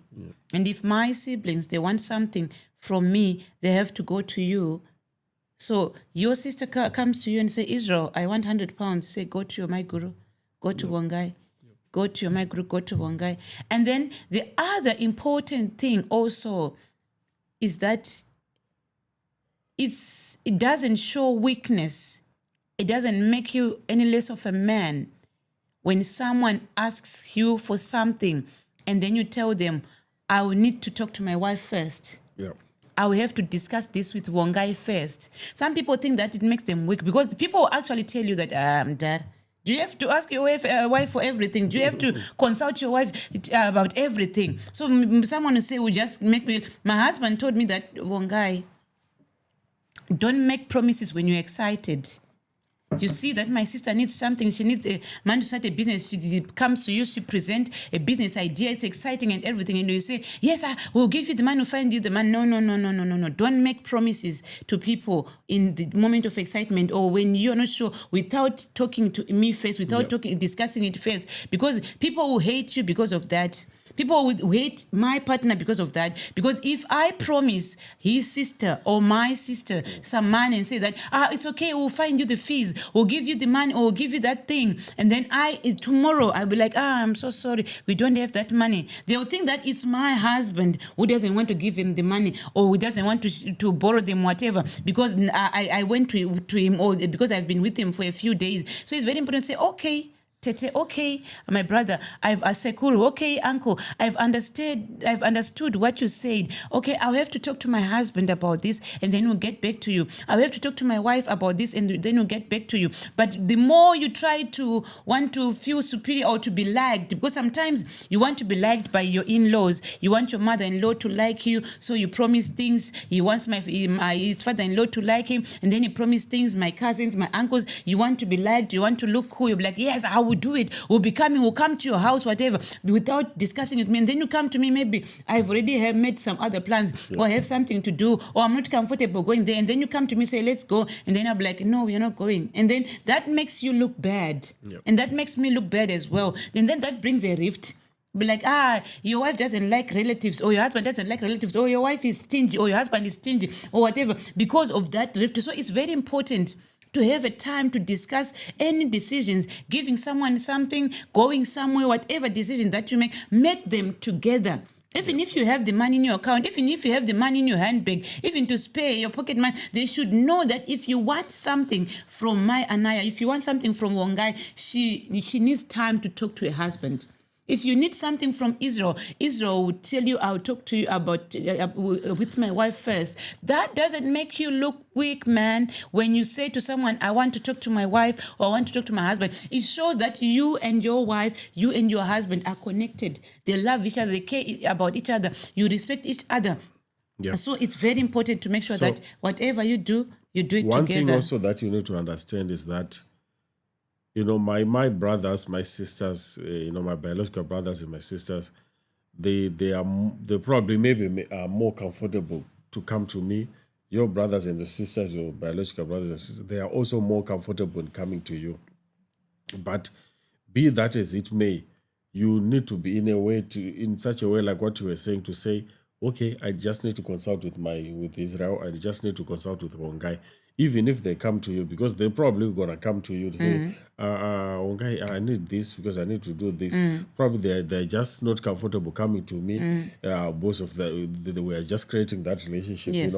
And if my siblings, they want something from me, they have to go to you. So your sister comes to you and say, Israel, I want £100. Say, go to your my guru, go to Wangai. Go to your my guru, go to Wangai. And then the other important thing also is that it doesn't show weakness. It doesn't make you any less of a man when someone asks you for something and then you tell them, I will need to talk to my wife first. Yeah. I will have to discuss this with Wangai first. Some people think that it makes them weak because people will actually tell you that, Dad, do you have to ask your wife for everything? Do you have to consult your wife about everything? So someone will say, will just make me... My husband told me that, Wangai, don't make promises when you're excited. You see that my sister needs something. She needs a man to start a business. She comes to you, she presents a business idea. It's exciting and everything. And you say, yes, I will give you the man, will find you the man. No. Don't make promises to people in the moment of excitement or when you're not sure, without talking to me first, without discussing it first. Because people will hate you because of that. People would hate my partner because of that. Because if I promise his sister or my sister some money and say that, it's okay, we'll find you the fees, we'll give you the money, or we'll give you that thing, and then tomorrow I'll be like, I'm so sorry, we don't have that money. They'll think that it's my husband who doesn't want to give him the money, or who doesn't want to borrow them whatever, because I went to him, or because I've been with him for a few days. So it's very important to say, okay, Tete, okay, my brother, I've Sekuru, okay, uncle, I've understood what you said. Okay, I'll have to talk to my husband about this, and then we'll get back to you. I'll have to talk to my wife about this, and then we'll get back to you. But the more you try to want to feel superior or to be liked, because sometimes you want to be liked by your in-laws, you want your mother-in-law to like you, so you promise things. He wants his father-in-law to like him, and then he promised things, my cousins, my uncles. You want to be liked, you want to look cool. You'll be like, yes, I will do it. We'll be coming, we'll come to your house, whatever, without discussing with me. And then you come to me, maybe I've already have made some other plans, or I have something to do, or I'm not comfortable going there. And then you come to me, say, let's go. And then I'll be like, no, we're not going. And then that makes you look bad. And that makes me look bad as well. And then that brings a rift. Be like, your wife doesn't like relatives, or your husband doesn't like relatives, or your wife is stingy, or your husband is stingy, or whatever, because of that rift. So it's very important to have a time to discuss any decisions, giving someone something, going somewhere, whatever decision that you make them together. Even if you have the money in your account, even if you have the money in your handbag, even to spare your pocket money, they should know that if you want something from my Anaya, if you want something from Wongai, she needs time to talk to her husband. If you need something from Israel will tell you, I'll talk to you about with my wife first. That doesn't make you look weak, man. When you say to someone, I want to talk to my wife, or I want to talk to my husband, it shows that you and your wife, you and your husband are connected. They love each other, they care about each other, you respect each other. Yeah. So it's very important to make sure that whatever you do it together. One thing also that you need to understand is that, my brothers, my sisters, my biological brothers and my sisters, they probably maybe are more comfortable to come to me. Your brothers and your sisters, your biological brothers and sisters, they are also more comfortable in coming to you. But be that as it may, you need to be in such a way, like what you were saying, to say, okay, I just need to consult with Israel. I just need to consult with Wongai. Even if they come to you, because they're probably going to come to you to say, Wongai, I need this because I need to do this. Probably they're just not comfortable coming to me. Both of they were just creating that relationship, Yes.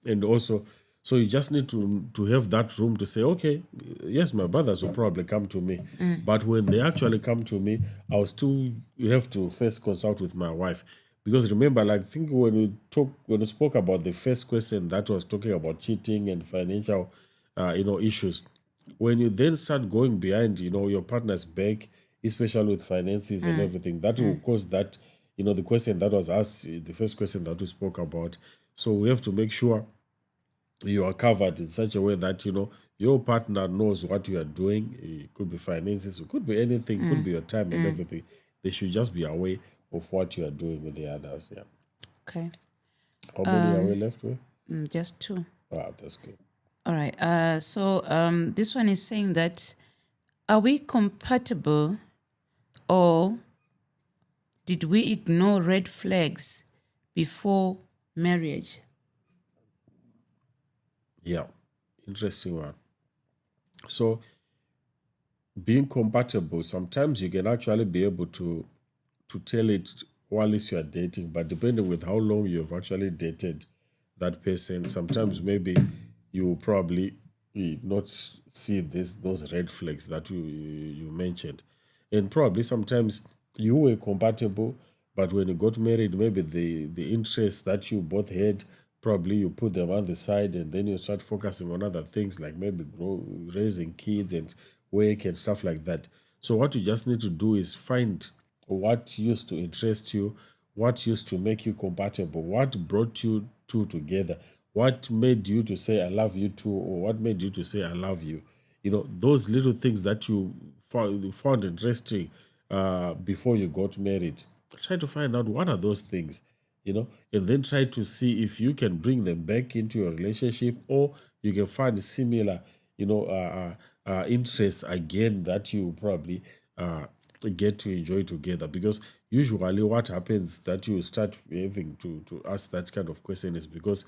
And also, so you just need to have that room to say, okay, yes, my brothers will probably come to me. But when they actually come to me, you have to first consult with my wife. Because remember, I think when we spoke about the first question that was talking about cheating and financial, issues, when you then start going behind, your partner's back, especially with finances and everything, that will cause that, the question that was asked, the first question that we spoke about. So we have to make sure you are covered in such a way that, your partner knows what you are doing. It could be finances, it could be anything, it could be your time and everything. They should just be aware of what you are doing with the others. Yeah. Okay. How many are we left with? Just 2. That's good. All right. So this one is saying that, are we compatible, or did we ignore red flags before marriage? Yeah. Interesting one. So being compatible, sometimes you can actually be able to tell it while you are dating, but depending with how long you've actually dated that person, sometimes maybe you will probably not see those red flags that you mentioned. And probably sometimes you were compatible, but when you got married, maybe the interests that you both had, probably you put them on the side, and then you start focusing on other things like maybe raising kids and work and stuff like that. So what you just need to do is find what used to interest you, what used to make you compatible, what brought you two together, what made you to say I love you too, or what made you to say I love you. Those little things that you found interesting before you got married. Try to find out what are those things, and then try to see if you can bring them back into your relationship, or you can find similar, interests again that you probably get to enjoy together. Because usually what happens that you start having to ask that kind of question is because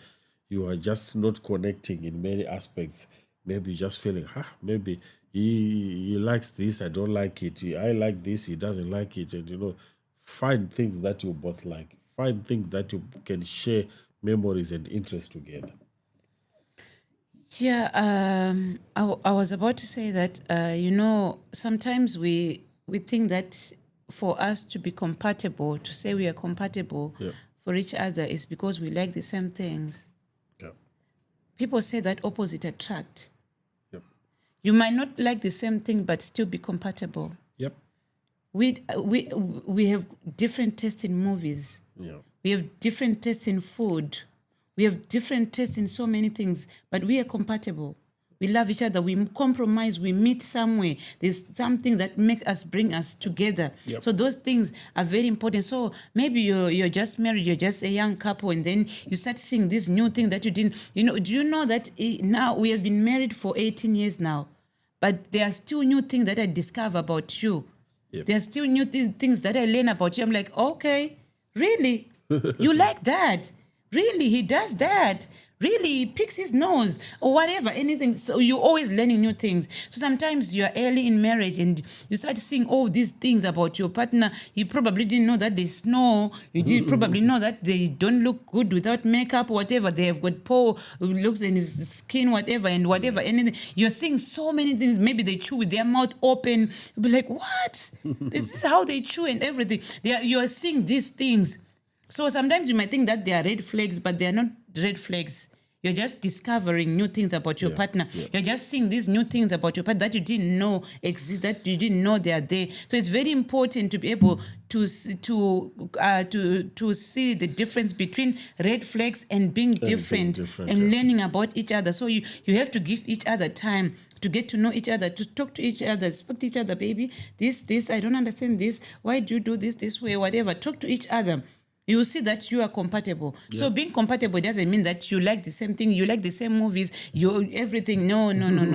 you are just not connecting in many aspects. Maybe just feeling, maybe he likes this, I don't like it. I like this, he doesn't like it. And, find things that you both like. Find things that you can share memories and interests together. Yeah, I was about to say that, sometimes we think that for us to be compatible, to say we are compatible for each other is because we like the same things. Yeah. People say that opposite attract. Yep. You might not like the same thing, but still be compatible. Yep. We have different tastes in movies. Yeah. We have different tastes in food. We have different tastes in so many things, but we are compatible. We love each other. We compromise. We meet somewhere. There's something that bring us together. Yep. So those things are very important. So maybe you're just married, you're just a young couple, and then you start seeing this new thing that you didn't. Do you know that now we have been married for 18 years now, but there are still new things that I discover about you. Yep. There are still new things that I learn about you. I'm like, okay, really? You like that? Really? He does that? Really? He picks his nose or whatever, anything. So you're always learning new things. So sometimes you're early in marriage and you start seeing all these things about your partner. You probably didn't know that they snore. You did probably know that they don't look good without makeup, whatever. They have got poor looks in his skin, whatever, and whatever, anything. You're seeing so many things. Maybe they chew with their mouth open. You'll be like, what? This is how they chew and everything. You're seeing these things. So sometimes you might think that they are red flags, but they are not red flags. You're just discovering new things about your partner. Yeah. You're just seeing these new things about your partner that you didn't know exist, that you didn't know they are there. So it's very important to be able to see the difference between red flags and being different and learning about each other. So you have to give each other time to get to know each other, to talk to each other, speak to each other, baby, this, I don't understand this. Why do you do this way, whatever. Talk to each other. You will see that you are compatible. Yeah. So being compatible doesn't mean that you like the same thing, you like the same movies, you everything. No.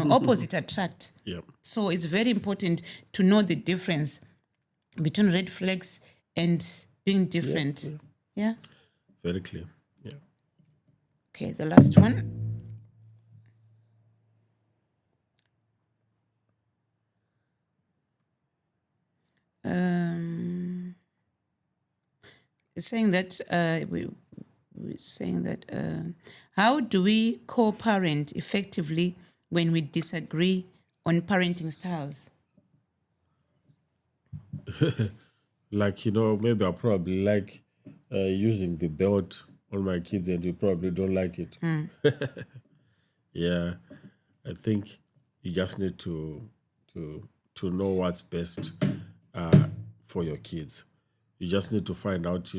Opposite attract. Yeah. So it's very important to know the difference between red flags and being different. Yeah? Very clear. Yeah. Okay, the last one. Saying that we're saying that how do we co-parent effectively when we disagree on parenting styles? Like, maybe I probably like using the belt on my kids and you probably don't like it. Yeah, I think you just need to know what's best for your kids. You just need to find out,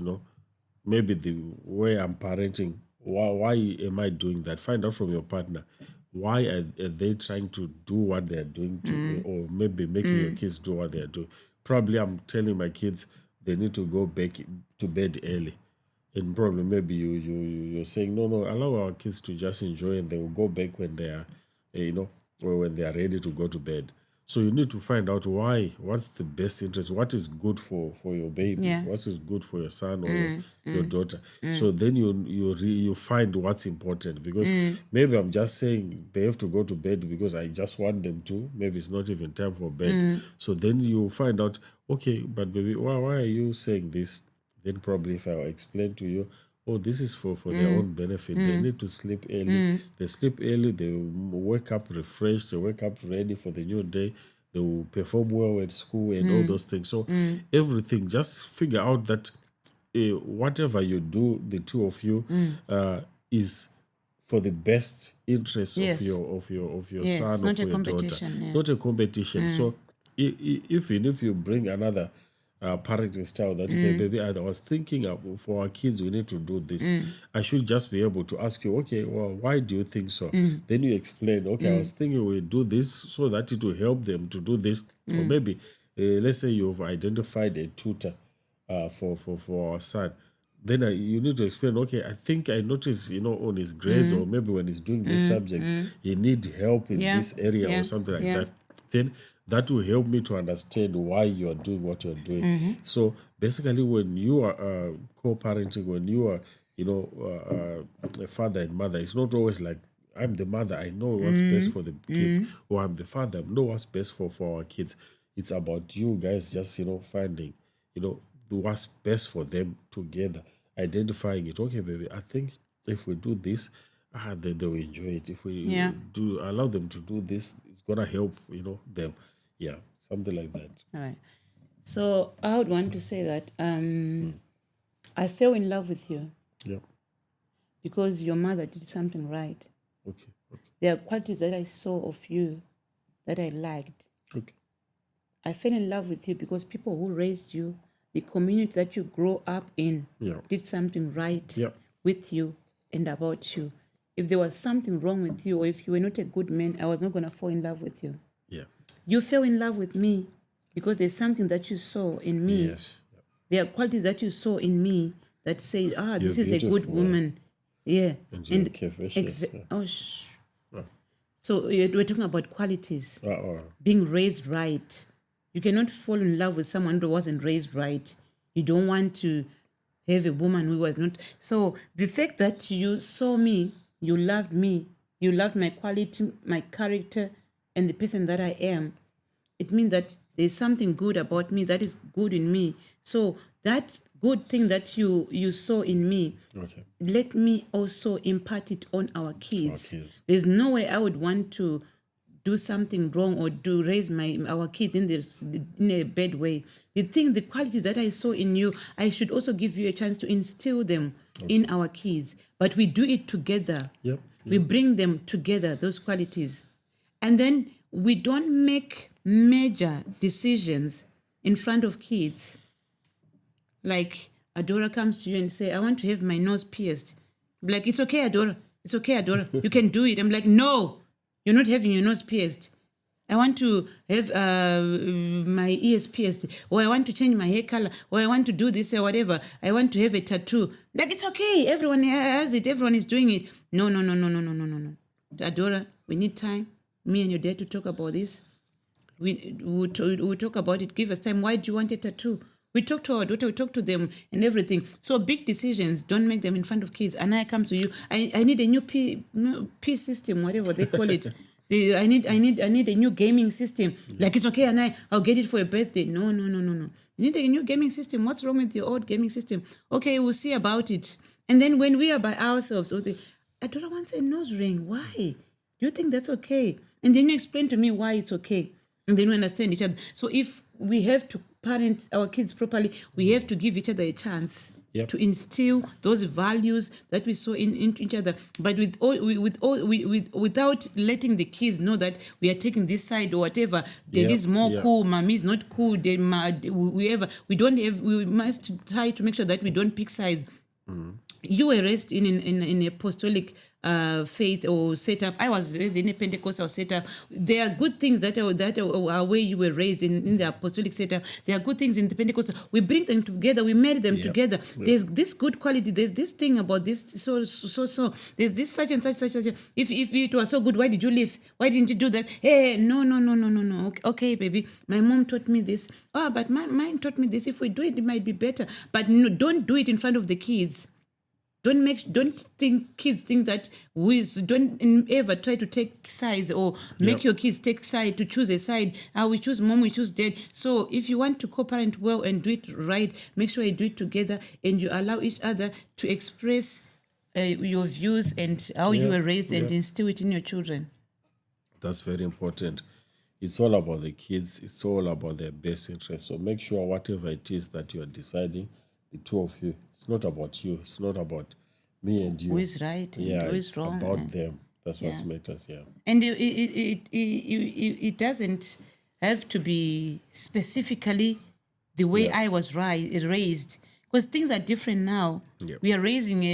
maybe the way I'm parenting, why am I doing that? Find out from your partner. Why are they trying to do what they're doing to, or maybe making your kids do what they're doing? Probably I'm telling my kids they need to go back to bed early. And probably maybe you're saying, no, allow our kids to just enjoy and they will go back when they are, or when they are ready to go to bed. So you need to find out what's the best interest, what is good for your baby, what is good for your son or your daughter. So then you find what's important, because maybe I'm just saying they have to go to bed because I just want them to. Maybe it's not even time for bed. So then you find out, okay, but baby, why are you saying this? Then probably if I explain to you, oh, this is for their own benefit. They need to sleep early. They sleep early. They wake up refreshed. They wake up ready for the new day. They will perform well at school and all those things. So everything, just figure out that whatever you do, the two of you, is for the best interest of your son or for your daughter. Not a competition. So even if you bring another parenting style that you say, baby, I was thinking for our kids we need to do this. I should just be able to ask you, okay, well, why do you think so? Then you explain, okay, I was thinking we do this so that it will help them to do this. Or maybe let's say you've identified a tutor for our son. Then you need to explain, okay, I think I noticed, on his grades or maybe when he's doing these subjects, he need help in this area or something like that. Then that will help me to understand why you are doing what you're doing. So basically when you are co-parenting, when you are, a father and mother, it's not always like I'm the mother, I know what's best for the kids, or I'm the father, I know what's best for our kids. It's about you guys just, finding, what's best for them together, identifying it. Okay, baby, I think if we do this, they will enjoy it. If we Yeah. do allow them to do this, it's gonna help, them. Yeah, something like that. All right. So I would want to say that I fell in love with you Yeah. because your mother did something right. Okay. Okay. There are qualities that I saw of you that I liked. Okay. I fell in love with you because people who raised you, the community that you grow up in, Yeah. did something right Yeah. with you and about you. If there was something wrong with you, or if you were not a good man, I was not going to fall in love with you. Yeah. You fell in love with me because there's something that you saw in me. Yes. There are qualities that you saw in me that say, this You're is a good beautiful, yeah. woman. Yeah. And you're capacious, yeah. So we're talking about qualities. Oh. Being raised right. You cannot fall in love with someone who wasn't raised right. You don't want to have a woman who was not. So the fact that you saw me, you loved my quality, my character, and the person that I am, it means that there's something good about me that is good in me. So that good thing that you saw in me, Okay. let me also impart it on our kids. Our kids. There's no way I would want to do something wrong or raise our kids in a bad way. The qualities that I saw in you, I should also give you a chance to instill them in our kids. But we do it together. Yep. We bring them together, those qualities. And then we don't make major decisions in front of kids. Like Adora comes to you and say, I want to have my nose pierced. I'm like, it's okay, Adora. It's okay, Adora. You can do it. I'm like, no, you're not having your nose pierced. I want to have my ears pierced, or I want to change my hair color, or I want to do this or whatever. I want to have a tattoo. Like, it's okay. Everyone has it. Everyone is doing it. No. Adora, we need time. Me and your dad to talk about this. We'll talk about it. Give us time. Why do you want a tattoo? We talk to our daughter, we talk to them and everything. So big decisions, don't make them in front of kids. And I come to you, I need a new P system, whatever they call it. I need a new gaming system. Like, it's okay, and I'll get it for a birthday. No. You need a new gaming system. What's wrong with your old gaming system? Okay, we'll see about it. And then when we are by ourselves, I don't want a nose ring. Why? Do you think that's okay? And then you explain to me why it's okay. And then we understand each other. So if we have to parent our kids properly, we have to give each other a chance to instill those values that we saw in each other. But without letting the kids know that we are taking this side or whatever. Daddy is more cool, mommy is not cool. Whoever we must try to make sure that we don't pick sides. You were raised in a apostolic faith or setup. I was raised in a Pentecostal setup. There are good things that are where you were raised in the apostolic setup. There are good things in the Pentecostal. We bring them together. We marry them together. There's this good quality. There's this thing about this. So. There's this such and such. If it was so good, why did you leave? Why didn't you do that? Hey, no. Okay, baby. My mom taught me this. But mine taught me this. If we do it, it might be better. But no, don't do it in front of the kids. Don't think kids think that don't ever try to take sides or make your kids take side to choose a side. We choose mom, we choose dad. So if you want to co-parent well and do it right, make sure you do it together and you allow each other to express your views and how you were raised and instill it in your children. That's very important. It's all about the kids. It's all about their best interest. So make sure whatever it is that you are deciding, the two of you, it's not about you. It's not about me and you. Who is right and who is wrong. It's about them. That's what matters, And it doesn't have to be specifically the way I was raised. Because things are different now. We are raising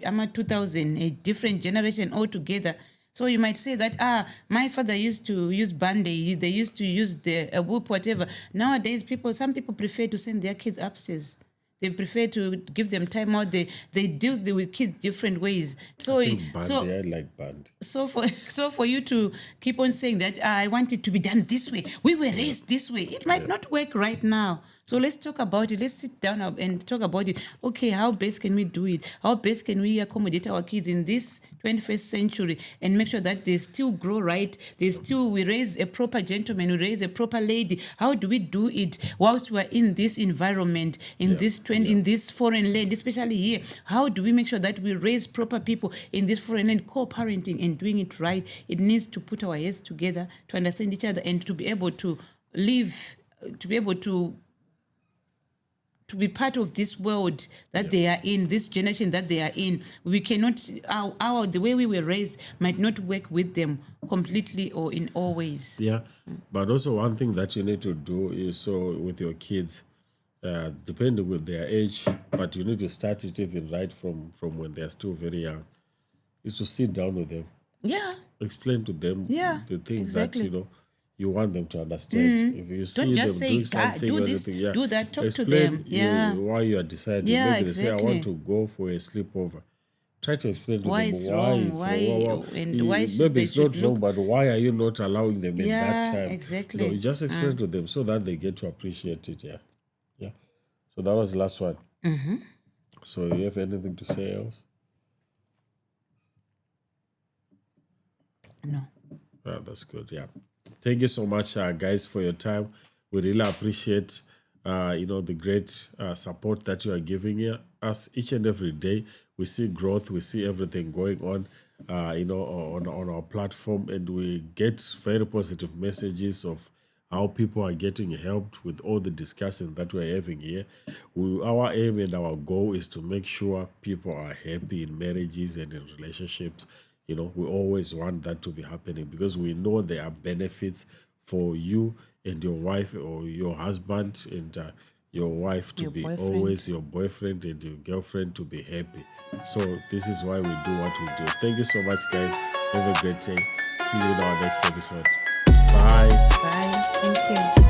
I'm 2000, a different generation altogether. So you might say that, my father used to use Band-Aid, they used to use the whoop, whatever. Nowadays, some people prefer to send their kids upstairs. They prefer to give them time out. They deal with kids different ways. So I like band. So for you to keep on saying that I want it to be done this way, we were raised this way, it might not work right now. So let's talk about it. Let's sit down and talk about it. Okay, how best can we do it? How best can we accommodate our kids in this 21st century and make sure that they still grow right? We raise a proper gentleman, we raise a proper lady. How do we do it whilst we're in this environment, in this foreign land, especially here? How do we make sure that we raise proper people in this foreign land, co-parenting and doing it right? It needs to put our heads together to understand each other and to be able to live, to be able to be part of this world that they are in, this generation that they are in. We cannot, the way we were raised might not work with them completely or in all ways. Yeah, but also one thing that you need to do is, so with your kids, depending with their age, but you need to start it even right from when they're still very young, is to sit down with them. Yeah. Explain to them the things exactly. that you want them to understand. If you see Don't just them say, doing something, do this, do that, talk to them. why you are deciding. Yeah, Maybe they say, I exactly. want to go for a sleepover. Try to explain to Why them it's why wrong, it's why- and why should maybe they it's not should wrong, look- but why are you not allowing them in that Yeah, time? exactly. You just explain to them so that they get to appreciate it. Yeah. So that was the last one. So you have anything to say else? No. That's good. Yeah. Thank you so much, guys, for your time. We really appreciate, the great support that you are giving us each and every day. We see growth. We see everything going on, on our platform, and we get very positive messages of how people are getting helped with all the discussions that we're having here. Our aim and our goal is to make sure people are happy in marriages and in relationships. We always want that to be happening because we know there are benefits for you and your wife or your husband and your wife to Your be boyfriend. always your boyfriend and your girlfriend to be happy. So this is why we do what we do. Thank you so much, guys. Have a great day. See you in our next episode. Bye. Bye. Thank you.